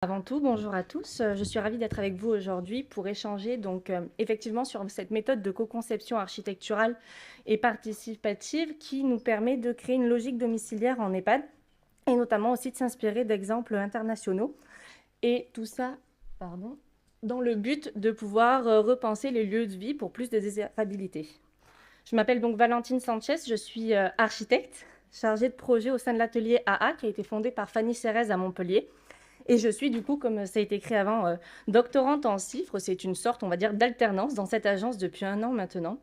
Avant tout, bonjour à tous. Je suis ravie d'être avec vous aujourd'hui pour échanger effectivement sur cette méthode de co-conception architecturale et participative qui nous permet de créer une logique domiciliaire en EHPAD et notamment aussi de s'inspirer d'exemples internationaux. Et tout ça, dans le but de pouvoir repenser les lieux de vie pour plus de désirabilité. Je m'appelle donc Valentine Sanchez, je suis architecte, chargée de projet au sein de l'atelier AA qui a été fondé par Fanny Cérez à Montpellier. Et je suis du coup, comme ça a été écrit avant, doctorante en CIFRE. C'est une sorte, on va dire, d'alternance dans cette agence depuis 1 an maintenant.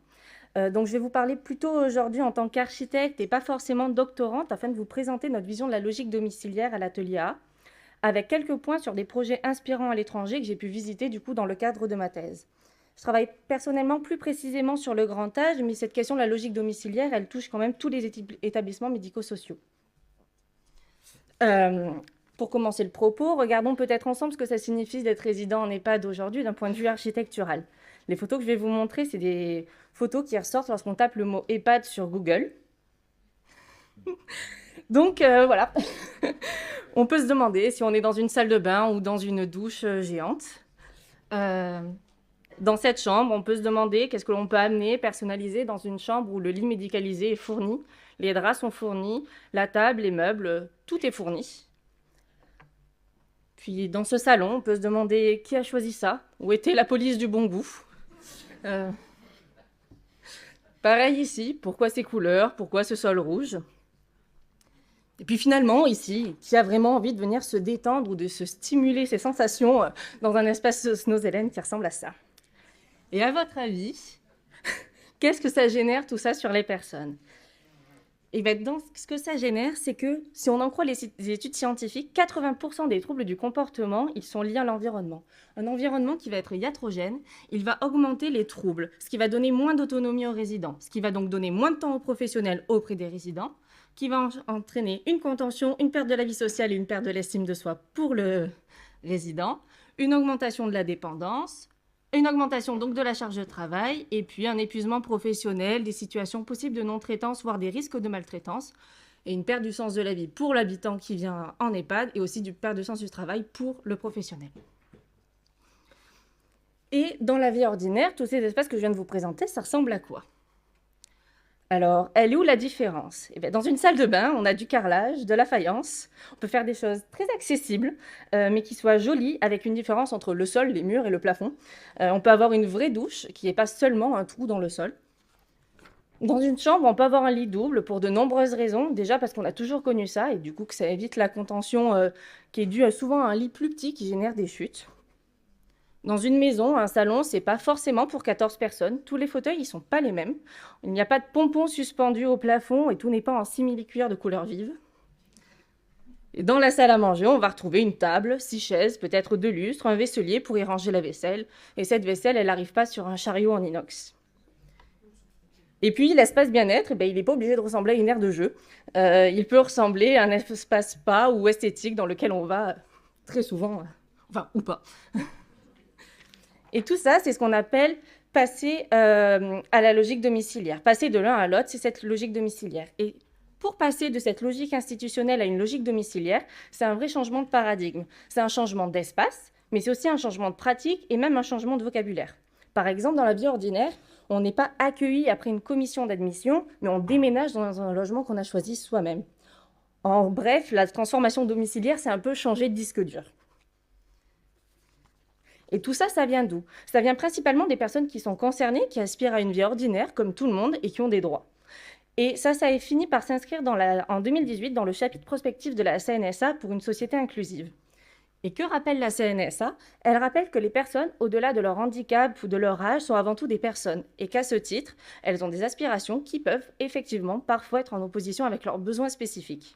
Donc je vais vous parler plutôt aujourd'hui en tant qu'architecte et pas forcément doctorante afin de vous présenter notre vision de la logique domiciliaire à l'atelier A, avec quelques points sur des projets inspirants à l'étranger que j'ai pu visiter du coup dans le cadre de ma thèse. Je travaille personnellement plus précisément sur le grand âge, mais cette question de la logique domiciliaire, elle touche quand même tous les établissements médico-sociaux. Pour commencer le propos, regardons peut-être ensemble ce que ça signifie d'être résident en EHPAD aujourd'hui d'un point de vue architectural. Les photos que je vais vous montrer, c'est des photos qui ressortent lorsqu'on tape le mot EHPAD sur Google. Donc voilà, on peut se demander si on est dans une salle de bain ou dans une douche géante. Dans cette chambre, on peut se demander qu'est-ce que l'on peut amener, personnaliser dans une chambre où le lit médicalisé est fourni, les draps sont fournis, la table, les meubles, tout est fourni. Puis dans ce salon, on peut se demander qui a choisi ça, où était la police du bon goût. Pareil ici, pourquoi ces couleurs, pourquoi ce sol rouge. Et puis finalement, ici, qui a vraiment envie de venir se détendre ou de se stimuler ses sensations dans un espace snozelen qui ressemble à ça. Et à votre avis, qu'est-ce que ça génère tout ça sur les personnes ? Et bien, donc, ce que ça génère, c'est que, si on en croit les études scientifiques, 80% des troubles du comportement, ils sont liés à l'environnement. Un environnement qui va être iatrogène, il va augmenter les troubles, ce qui va donner moins d'autonomie aux résidents, ce qui va donc donner moins de temps aux professionnels auprès des résidents, qui va entraîner une contention, une perte de la vie sociale et une perte de l'estime de soi pour le résident, une augmentation de la dépendance, une augmentation donc de la charge de travail et puis un épuisement professionnel, des situations possibles de non-traitance, voire des risques de maltraitance et une perte du sens de la vie pour l'habitant qui vient en EHPAD et aussi du perte de sens du travail pour le professionnel. Et dans la vie ordinaire, tous ces espaces que je viens de vous présenter, ça ressemble à quoi ? Alors, elle est où la différence ? Eh bien, dans une salle de bain, on a du carrelage, de la faïence. On peut faire des choses très accessibles, mais qui soient jolies, avec une différence entre le sol, les murs et le plafond. On peut avoir une vraie douche, qui n'est pas seulement un trou dans le sol. Dans une chambre, on peut avoir un lit double pour de nombreuses raisons. Déjà parce qu'on a toujours connu ça, et du coup que ça évite la contention qui est due souvent à un lit plus petit qui génère des chutes. Dans une maison, un salon, c'est pas forcément pour 14 personnes. Tous les fauteuils, ils sont pas les mêmes. Il n'y a pas de pompons suspendus au plafond et tout n'est pas en simili-cuir de couleur vive. Et dans la salle à manger, on va retrouver une table, 6 chaises, peut-être 2 lustres, un vaisselier pour y ranger la vaisselle. Et cette vaisselle, elle n'arrive pas sur un chariot en inox. Et puis, l'espace bien-être, il n'est pas obligé de ressembler à une aire de jeu. Il peut ressembler à un espace spa ou esthétique dans lequel on va très souvent, ou pas. Et tout ça, c'est ce qu'on appelle passer à la logique domiciliaire. Passer de l'un à l'autre, c'est cette logique domiciliaire. Et pour passer de cette logique institutionnelle à une logique domiciliaire, c'est un vrai changement de paradigme. C'est un changement d'espace, mais c'est aussi un changement de pratique et même un changement de vocabulaire. Par exemple, dans la vie ordinaire, on n'est pas accueilli après une commission d'admission, mais on déménage dans un logement qu'on a choisi soi-même. En bref, la transformation domiciliaire, c'est un peu changer de disque dur. Et tout ça, ça vient d'où ? Ça vient principalement des personnes qui sont concernées, qui aspirent à une vie ordinaire, comme tout le monde, et qui ont des droits. Et ça a fini par s'inscrire en 2018 dans le chapitre prospectif de la CNSA pour une société inclusive. Et que rappelle la CNSA ? Elle rappelle que les personnes, au-delà de leur handicap ou de leur âge, sont avant tout des personnes, et qu'à ce titre, elles ont des aspirations qui peuvent effectivement parfois être en opposition avec leurs besoins spécifiques.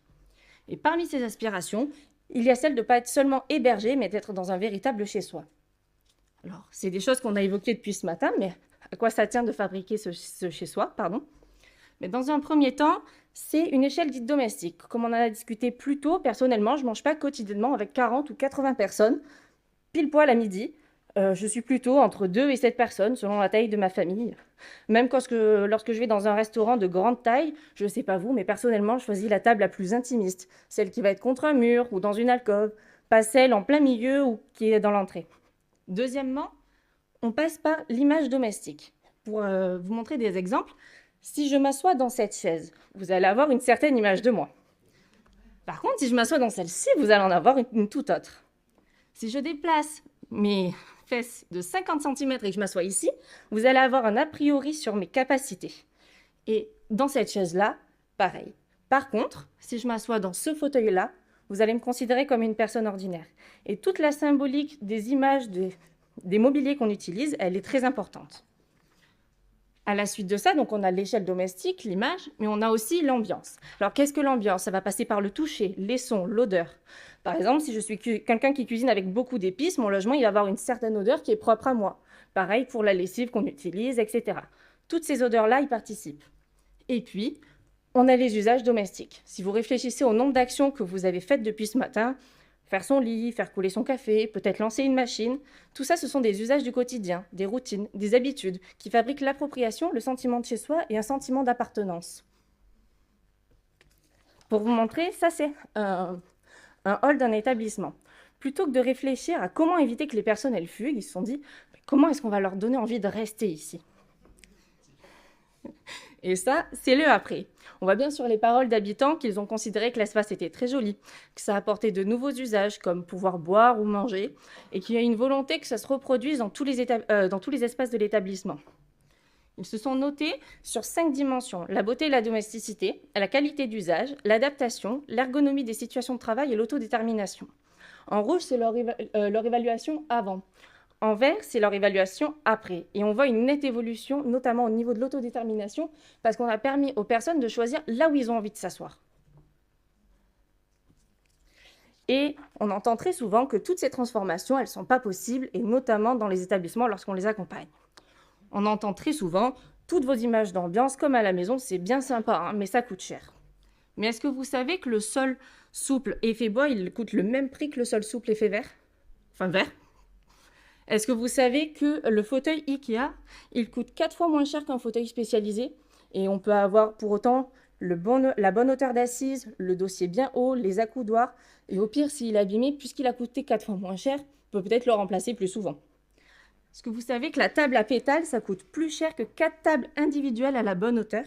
Et parmi ces aspirations, il y a celle de ne pas être seulement hébergé, mais d'être dans un véritable chez-soi. Alors, c'est des choses qu'on a évoquées depuis ce matin, mais à quoi ça tient de fabriquer ce chez-soi, Mais dans un premier temps, c'est une échelle dite domestique. Comme on en a discuté plus tôt, personnellement, je ne mange pas quotidiennement avec 40 ou 80 personnes, pile poil à midi. Je suis plutôt entre 2 et 7 personnes, selon la taille de ma famille. Même lorsque je vais dans un restaurant de grande taille, je ne sais pas vous, mais personnellement, je choisis la table la plus intimiste, celle qui va être contre un mur ou dans une alcôve, pas celle en plein milieu ou qui est dans l'entrée. Deuxièmement, on passe par l'image domestique. Pour vous montrer des exemples, si je m'assois dans cette chaise, vous allez avoir une certaine image de moi. Par contre, si je m'assois dans celle-ci, vous allez en avoir une toute autre. Si je déplace mes fesses de 50 cm et que je m'assois ici, vous allez avoir un a priori sur mes capacités. Et dans cette chaise-là, pareil. Par contre, si je m'assois dans ce fauteuil-là, vous allez me considérer comme une personne ordinaire. Et toute la symbolique des images, des mobiliers qu'on utilise, elle est très importante. À la suite de ça, donc on a l'échelle domestique, l'image, mais on a aussi l'ambiance. Alors qu'est-ce que l'ambiance? Ça va passer par le toucher, les sons, l'odeur. Par exemple, si je suis quelqu'un qui cuisine avec beaucoup d'épices, mon logement il va avoir une certaine odeur qui est propre à moi. Pareil pour la lessive qu'on utilise, etc. Toutes ces odeurs-là y participent. Et puis, on a les usages domestiques. Si vous réfléchissez au nombre d'actions que vous avez faites depuis ce matin, faire son lit, faire couler son café, peut-être lancer une machine, tout ça, ce sont des usages du quotidien, des routines, des habitudes qui fabriquent l'appropriation, le sentiment de chez soi et un sentiment d'appartenance. Pour vous montrer, ça c'est un hall d'un établissement. Plutôt que de réfléchir à comment éviter que les personnes elles fuient, ils se sont dit comment est-ce qu'on va leur donner envie de rester ici? Et ça, c'est le après. On voit bien sur les paroles d'habitants qu'ils ont considéré que l'espace était très joli, que ça apportait de nouveaux usages comme pouvoir boire ou manger, et qu'il y a une volonté que ça se reproduise dans tous les espaces de l'établissement. Ils se sont notés sur 5 dimensions: la beauté et la domesticité, la qualité d'usage, l'adaptation, l'ergonomie des situations de travail et l'autodétermination. En rouge, c'est leur évaluation avant. En vert, c'est leur évaluation après. Et on voit une nette évolution, notamment au niveau de l'autodétermination, parce qu'on a permis aux personnes de choisir là où ils ont envie de s'asseoir. Et on entend très souvent que toutes ces transformations, elles ne sont pas possibles, et notamment dans les établissements lorsqu'on les accompagne. On entend très souvent « toutes vos images d'ambiance, comme à la maison, c'est bien sympa, hein, mais ça coûte cher ». Mais est-ce que vous savez que le sol souple effet bois, il coûte le même prix que le sol souple effet vert? Enfin, vert. Est-ce que vous savez que le fauteuil Ikea, il coûte 4 fois moins cher qu'un fauteuil spécialisé? Et on peut avoir pour autant la bonne hauteur d'assise, le dossier bien haut, les accoudoirs. Et au pire, s'il est abîmé, puisqu'il a coûté 4 fois moins cher, on peut peut-être le remplacer plus souvent. Est-ce que vous savez que la table à pétales, ça coûte plus cher que 4 tables individuelles à la bonne hauteur?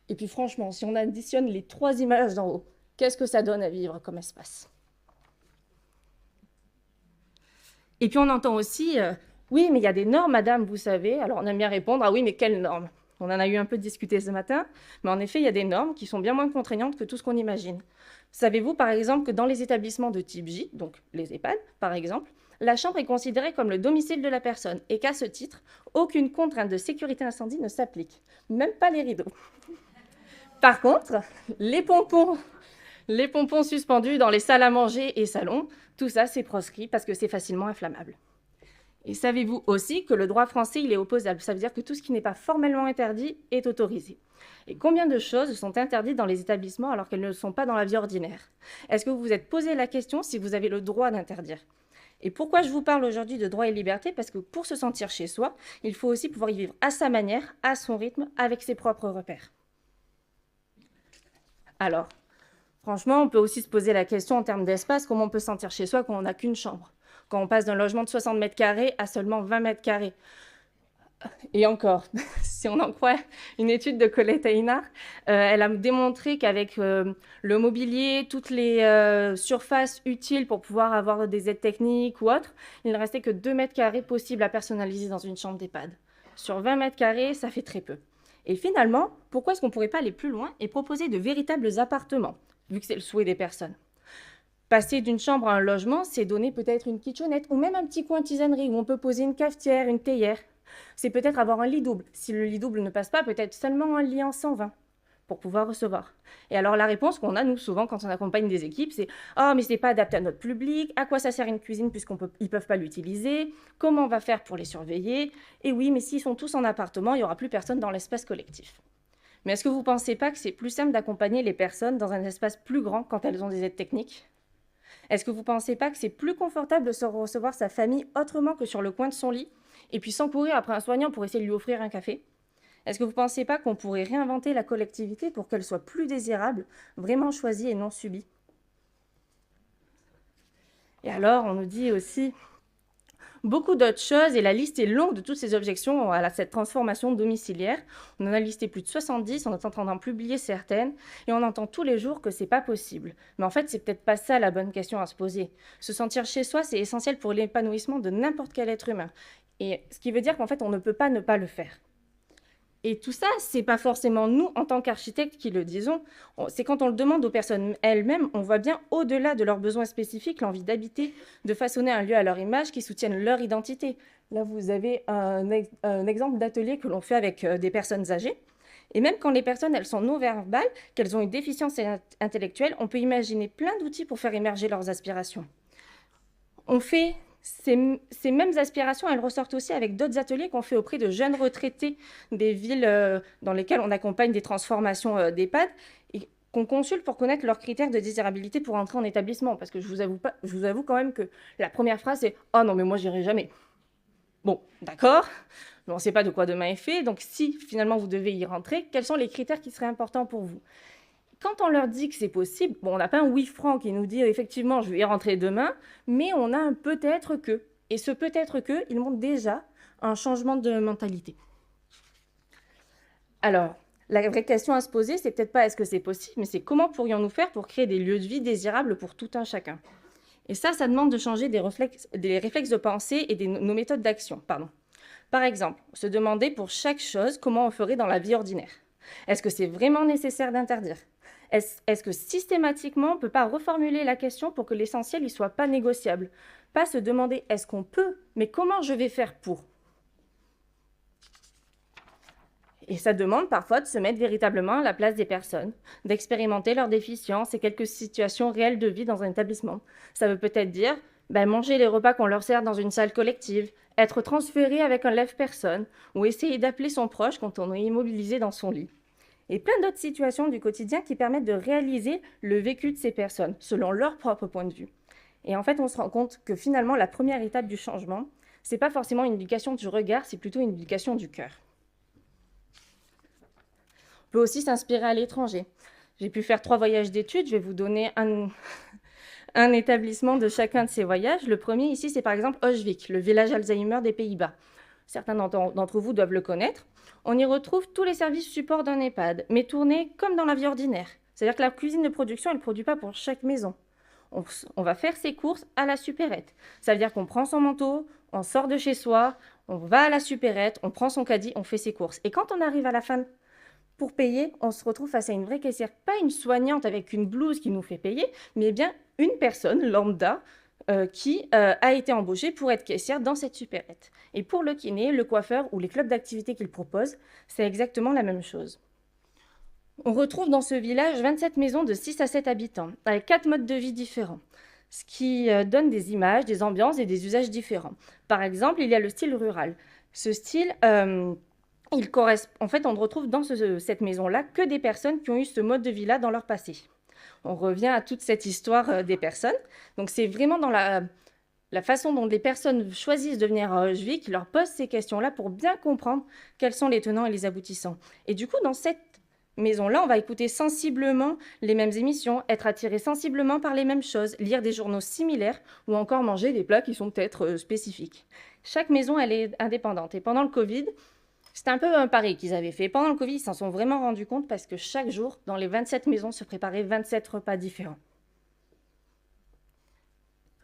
Et puis franchement, si on additionne les 3 images d'en haut, qu'est-ce que ça donne à vivre comme espace? Et puis on entend aussi oui, mais il y a des normes, madame, vous savez. Alors on aime bien répondre ah oui, mais quelles normes? On en a eu un peu discuté ce matin, mais en effet, il y a des normes qui sont bien moins contraignantes que tout ce qu'on imagine. Savez-vous, par exemple, que dans les établissements de type J, donc les EHPAD, par exemple, la chambre est considérée comme le domicile de la personne et qu'à ce titre, aucune contrainte de sécurité incendie ne s'applique, même pas les rideaux. Par contre, les pompons suspendus dans les salles à manger et salons, tout ça, c'est proscrit parce que c'est facilement inflammable. Et savez-vous aussi que le droit français, il est opposable? Ça veut dire que tout ce qui n'est pas formellement interdit est autorisé. Et combien de choses sont interdites dans les établissements alors qu'elles ne le sont pas dans la vie ordinaire? Est-ce que vous vous êtes posé la question si vous avez le droit d'interdire? Et pourquoi je vous parle aujourd'hui de droit et liberté? Parce que pour se sentir chez soi, il faut aussi pouvoir y vivre à sa manière, à son rythme, avec ses propres repères. Alors, franchement, on peut aussi se poser la question en termes d'espace, comment on peut se sentir chez soi quand on n'a qu'une chambre? Quand on passe d'un logement de 60 mètres carrés à seulement 20 mètres carrés. Et encore, si on en croit une étude de Colette Aynard, elle a démontré qu'avec le mobilier, toutes les surfaces utiles pour pouvoir avoir des aides techniques ou autres, il ne restait que 2 mètres carrés possibles à personnaliser dans une chambre d'EHPAD. Sur 20 mètres carrés, ça fait très peu. Et finalement, pourquoi est-ce qu'on ne pourrait pas aller plus loin et proposer de véritables appartements, vu que c'est le souhait des personnes? Passer d'une chambre à un logement, c'est donner peut-être une kitchenette ou même un petit coin tisanerie où on peut poser une cafetière, une théière. C'est peut-être avoir un lit double. Si le lit double ne passe pas, peut-être seulement un lit en 120 pour pouvoir recevoir. Et alors la réponse qu'on a, nous, souvent, quand on accompagne des équipes, c'est « Ah, mais ce n'est pas adapté à notre public. À quoi ça sert une cuisine puisqu'ils ne peuvent pas l'utiliser? Comment on va faire pour les surveiller? Et oui, mais s'ils sont tous en appartement, il n'y aura plus personne dans l'espace collectif. » Mais est-ce que vous ne pensez pas que c'est plus simple d'accompagner les personnes dans un espace plus grand quand elles ont des aides techniques? Est-ce que vous ne pensez pas que c'est plus confortable de se recevoir sa famille autrement que sur le coin de son lit et puis sans courir après un soignant pour essayer de lui offrir un café? Est-ce que vous ne pensez pas qu'on pourrait réinventer la collectivité pour qu'elle soit plus désirable, vraiment choisie et non subie? Et alors, on nous dit aussi beaucoup d'autres choses, et la liste est longue de toutes ces objections à cette transformation domiciliaire. On en a listé plus de 70, on est en train d'en publier certaines, et on entend tous les jours que c'est pas possible. Mais en fait, c'est peut-être pas ça la bonne question à se poser. Se sentir chez soi, c'est essentiel pour l'épanouissement de n'importe quel être humain. Et ce qui veut dire qu'en fait, on ne peut pas ne pas le faire. Et tout ça, c'est pas forcément nous, en tant qu'architectes, qui le disons. C'est quand on le demande aux personnes elles-mêmes, on voit bien au-delà de leurs besoins spécifiques, l'envie d'habiter, de façonner un lieu à leur image qui soutienne leur identité. Là, vous avez un exemple d'atelier que l'on fait avec des personnes âgées. Et même quand les personnes, elles sont non-verbales, qu'elles ont une déficience intellectuelle, on peut imaginer plein d'outils pour faire émerger leurs aspirations. On fait ces mêmes aspirations, elles ressortent aussi avec d'autres ateliers qu'on fait auprès de jeunes retraités des villes dans lesquelles on accompagne des transformations d'EHPAD et qu'on consulte pour connaître leurs critères de désirabilité pour entrer en établissement. Parce que je vous avoue quand même que la première phrase, c'est « Ah non, mais moi, j'irai jamais ». Bon, d'accord, mais on ne sait pas de quoi demain est fait. Donc, si finalement vous devez y rentrer, quels sont les critères qui seraient importants pour vous ? Quand on leur dit que c'est possible, bon, on n'a pas un oui franc qui nous dit effectivement je vais y rentrer demain, mais on a un peut-être que. Et ce peut-être que, il montre déjà un changement de mentalité. Alors, la vraie question à se poser, c'est peut-être pas est-ce que c'est possible, mais c'est comment pourrions-nous faire pour créer des lieux de vie désirables pour tout un chacun. Et ça demande de changer des réflexes de pensée et nos méthodes d'action. Par exemple, se demander pour chaque chose comment on ferait dans la vie ordinaire. Est-ce que c'est vraiment nécessaire d'interdire ? Est-ce que systématiquement, on ne peut pas reformuler la question pour que l'essentiel ne soit pas négociable ? Pas se demander est-ce qu'on peut, mais comment je vais faire pour ? Et ça demande parfois de se mettre véritablement à la place des personnes, d'expérimenter leurs déficiences et quelques situations réelles de vie dans un établissement. Ça veut peut-être dire manger les repas qu'on leur sert dans une salle collective, être transféré avec un lève-personne ou essayer d'appeler son proche quand on est immobilisé dans son lit. Et plein d'autres situations du quotidien qui permettent de réaliser le vécu de ces personnes, selon leur propre point de vue. Et en fait, on se rend compte que finalement, la première étape du changement, ce n'est pas forcément une éducation du regard, c'est plutôt une éducation du cœur. On peut aussi s'inspirer à l'étranger. J'ai pu faire 3 voyages d'études, je vais vous donner un établissement de chacun de ces voyages. Le premier ici, c'est par exemple Auschwitz, le village Alzheimer des Pays-Bas. Certains d'entre vous doivent le connaître. On y retrouve tous les services supports d'un EHPAD, mais tournés comme dans la vie ordinaire. C'est-à-dire que la cuisine de production, elle ne produit pas pour chaque maison. On va faire ses courses à la supérette. Ça veut dire qu'on prend son manteau, on sort de chez soi, on va à la supérette, on prend son caddie, on fait ses courses. Et quand on arrive à la fin pour payer, on se retrouve face à une vraie caissière, pas une soignante avec une blouse qui nous fait payer, mais bien une personne lambda qui a été embauchée pour être caissière dans cette supérette. Et pour le kiné, le coiffeur ou les clubs d'activité qu'il propose, c'est exactement la même chose. On retrouve dans ce village 27 maisons de 6 à 7 habitants, avec 4 modes de vie différents, ce qui donne des images, des ambiances et des usages différents. Par exemple, il y a le style rural. Ce style, il correspond. En fait, on ne retrouve dans cette maison-là que des personnes qui ont eu ce mode de vie-là dans leur passé. On revient à toute cette histoire des personnes. Donc, c'est vraiment dans la façon dont les personnes choisissent de venir à Auschwitz qui leur pose ces questions-là pour bien comprendre quels sont les tenants et les aboutissants. Et du coup, dans cette maison-là, on va écouter sensiblement les mêmes émissions, être attiré sensiblement par les mêmes choses, lire des journaux similaires ou encore manger des plats qui sont peut-être spécifiques. Chaque maison, elle est indépendante. Et pendant le Covid, c'était un peu un pari qu'ils avaient fait. Pendant le Covid, ils s'en sont vraiment rendus compte parce que chaque jour, dans les 27 maisons, se préparaient 27 repas différents.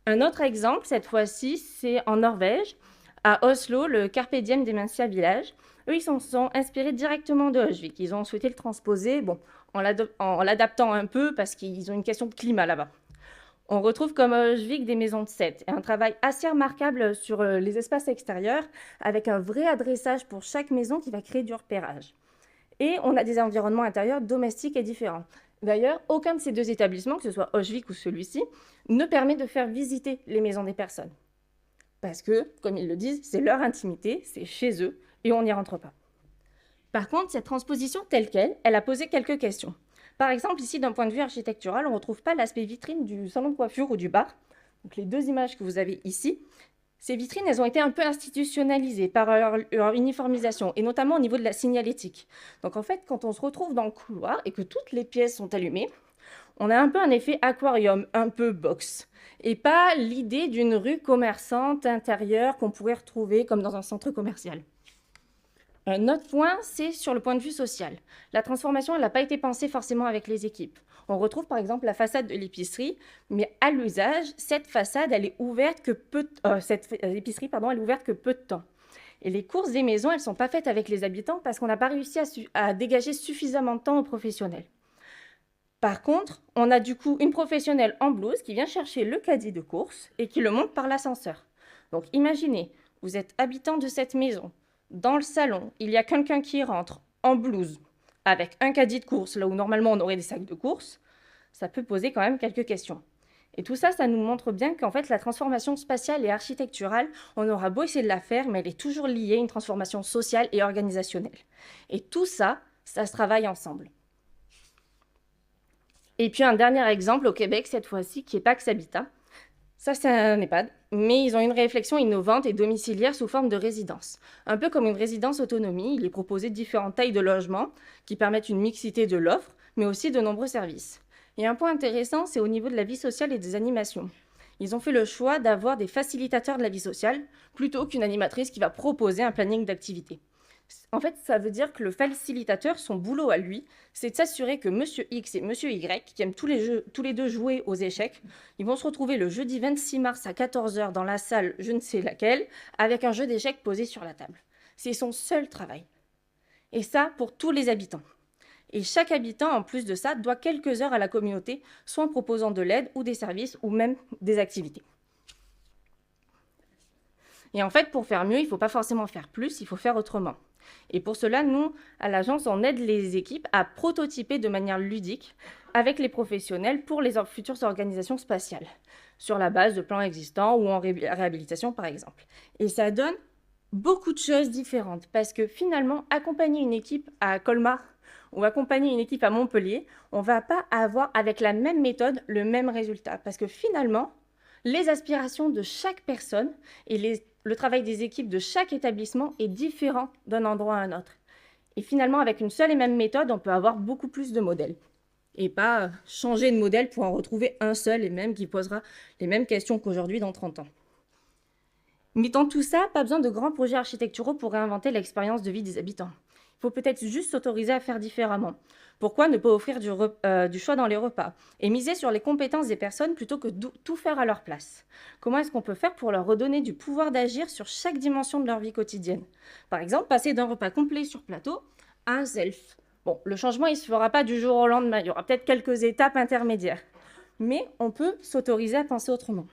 Un autre exemple, cette fois-ci, c'est en Norvège, à Oslo, le Carpe Diem Dementia Village. Eux, ils s'en sont inspirés directement de Auschwitz. Ils ont souhaité le transposer en l'adaptant un peu parce qu'ils ont une question de climat là-bas. On retrouve comme Auschwitz des maisons de 7 et un travail assez remarquable sur les espaces extérieurs avec un vrai adressage pour chaque maison qui va créer du repérage. Et on a des environnements intérieurs domestiques et différents. D'ailleurs, aucun de ces 2 établissements, que ce soit Auschwitz ou celui-ci, ne permet de faire visiter les maisons des personnes. Parce que, comme ils le disent, c'est leur intimité, c'est chez eux, et on n'y rentre pas. Par contre, cette transposition telle qu'elle, elle a posé quelques questions. Par exemple, ici, d'un point de vue architectural, on ne retrouve pas l'aspect vitrine du salon de coiffure ou du bar. Donc, les 2 images que vous avez ici, ces vitrines, elles ont été un peu institutionnalisées par leur uniformisation, et notamment au niveau de la signalétique. Donc, en fait, quand on se retrouve dans le couloir et que toutes les pièces sont allumées, On a un peu un effet aquarium, un peu box, et pas l'idée d'une rue commerçante intérieure qu'on pourrait retrouver comme dans un centre commercial. Un autre point, c'est sur le point de vue social. La transformation, elle n'a pas été pensée forcément avec les équipes. On retrouve par exemple la façade de l'épicerie, mais à l'usage, cette façade, elle est ouverte que peu l'épicerie, pardon, elle est ouverte que peu de temps. Et les courses des maisons, elles ne sont pas faites avec les habitants parce qu'on n'a pas réussi à dégager suffisamment de temps aux professionnels. Par contre, on a du coup une professionnelle en blouse qui vient chercher le caddie de course et qui le monte par l'ascenseur. Donc imaginez, vous êtes habitant de cette maison. Dans le salon, il y a quelqu'un qui rentre en blouse avec un caddie de course, là où normalement on aurait des sacs de course. Ça peut poser quand même quelques questions. Et tout ça, ça nous montre bien qu'en fait, la transformation spatiale et architecturale, on aura beau essayer de la faire, mais elle est toujours liée à une transformation sociale et organisationnelle. Et tout ça, ça se travaille ensemble. Et puis un dernier exemple au Québec, cette fois-ci, qui est Pax Habitat. Ça, c'est un EHPAD, mais ils ont une réflexion innovante et domiciliaire sous forme de résidence. Un peu comme une résidence autonomie, il est proposé différentes tailles de logements qui permettent une mixité de l'offre, mais aussi de nombreux services. Et un point intéressant, c'est au niveau de la vie sociale et des animations. Ils ont fait le choix d'avoir des facilitateurs de la vie sociale plutôt qu'une animatrice qui va proposer un planning d'activité. En fait, ça veut dire que le facilitateur, son boulot à lui, c'est de s'assurer que Monsieur X et Monsieur Y, qui aiment tous les deux jouer aux échecs, ils vont se retrouver le jeudi 26 mars à 14 h dans la salle, je ne sais laquelle, avec un jeu d'échecs posé sur la table. C'est son seul travail. Et ça, pour tous les habitants. Et chaque habitant, en plus de ça, doit quelques heures à la communauté, soit en proposant de l'aide ou des services ou même des activités. Et en fait, pour faire mieux, il ne faut pas forcément faire plus, il faut faire autrement. Et pour cela, nous, à l'agence, on aide les équipes à prototyper de manière ludique avec les professionnels pour les futures organisations spatiales, sur la base de plans existants ou en réhabilitation, par exemple. Et ça donne beaucoup de choses différentes, parce que finalement, accompagner une équipe à Colmar ou accompagner une équipe à Montpellier, on ne va pas avoir, avec la même méthode, le même résultat. Parce que finalement, les aspirations de chaque personne et le travail des équipes de chaque établissement est différent d'un endroit à un autre. Et finalement, avec une seule et même méthode, on peut avoir beaucoup plus de modèles. Et pas changer de modèle pour en retrouver un seul et même qui posera les mêmes questions qu'aujourd'hui dans 30 ans. Mais dans tout ça, pas besoin de grands projets architecturaux pour réinventer l'expérience de vie des habitants. Il faut peut-être juste s'autoriser à faire différemment. Pourquoi ne pas offrir du choix dans les repas et miser sur les compétences des personnes plutôt que tout faire à leur place? Comment est-ce qu'on peut faire pour leur redonner du pouvoir d'agir sur chaque dimension de leur vie quotidienne? Par exemple, passer d'un repas complet sur plateau à un self. Bon, le changement, il ne se fera pas du jour au lendemain. Il y aura peut-être quelques étapes intermédiaires. Mais on peut s'autoriser à penser autrement.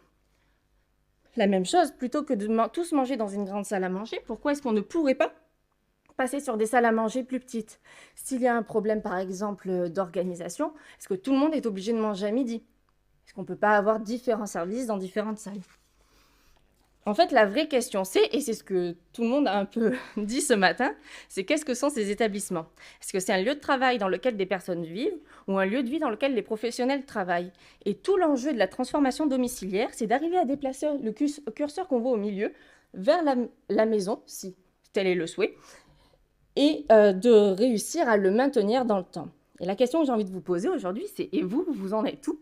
La même chose, plutôt que de tous manger dans une grande salle à manger, pourquoi est-ce qu'on ne pourrait pas passer sur des salles à manger plus petites? S'il y a un problème, par exemple, d'organisation, est-ce que tout le monde est obligé de manger à midi? Est-ce qu'on ne peut pas avoir différents services dans différentes salles? En fait, la vraie question, et c'est ce que tout le monde a un peu dit ce matin, c'est qu'est-ce que sont ces établissements? Est-ce que c'est un lieu de travail dans lequel des personnes vivent ou un lieu de vie dans lequel les professionnels travaillent? Et tout l'enjeu de la transformation domiciliaire, c'est d'arriver à déplacer le curseur qu'on voit au milieu vers la maison, si tel est le souhait, et de réussir à le maintenir dans le temps. Et la question que j'ai envie de vous poser aujourd'hui, c'est et vous en êtes où?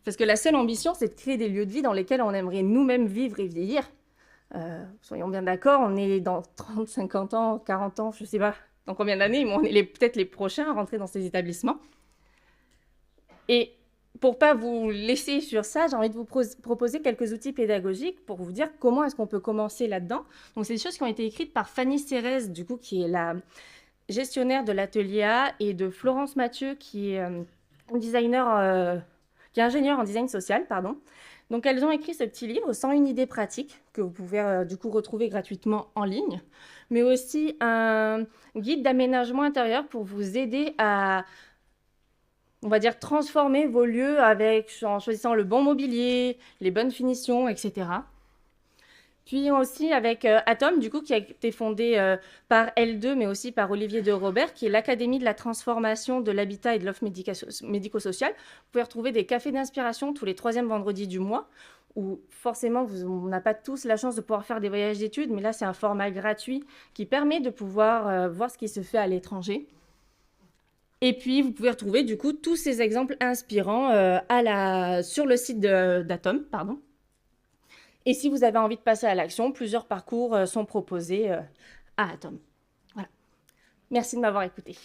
Parce que la seule ambition, c'est de créer des lieux de vie dans lesquels on aimerait nous-mêmes vivre et vieillir. Soyons bien d'accord, on est dans 30, 50 ans, 40 ans, je ne sais pas dans combien d'années, mais on est peut-être les prochains à rentrer dans ces établissements. Et pour ne pas vous laisser sur ça, j'ai envie de vous proposer quelques outils pédagogiques pour vous dire comment est-ce qu'on peut commencer là-dedans. Donc, c'est des choses qui ont été écrites par Fanny Cérès, du coup, qui est la gestionnaire de l'atelier A, et de Florence Mathieu, qui est designer... qui est ingénieure en design social, pardon. Donc, elles ont écrit ce petit livre, 101 idées pratiques, que vous pouvez du coup retrouver gratuitement en ligne, mais aussi un guide d'aménagement intérieur pour vous aider à, on va dire, transformer vos lieux en choisissant le bon mobilier, les bonnes finitions, etc. Puis aussi avec Atom, du coup, qui a été fondé par L2, mais aussi par Olivier de Robert, qui est l'Académie de la transformation de l'habitat et de l'offre médico-sociale. Vous pouvez retrouver des cafés d'inspiration tous les 3e vendredis du mois, où forcément, on n'a pas tous la chance de pouvoir faire des voyages d'études, mais là, c'est un format gratuit qui permet de pouvoir voir ce qui se fait à l'étranger. Et puis, vous pouvez retrouver du coup tous ces exemples inspirants sur le site d'Atom, pardon. Et si vous avez envie de passer à l'action, plusieurs parcours sont proposés à Atom. Voilà. Merci de m'avoir écouté.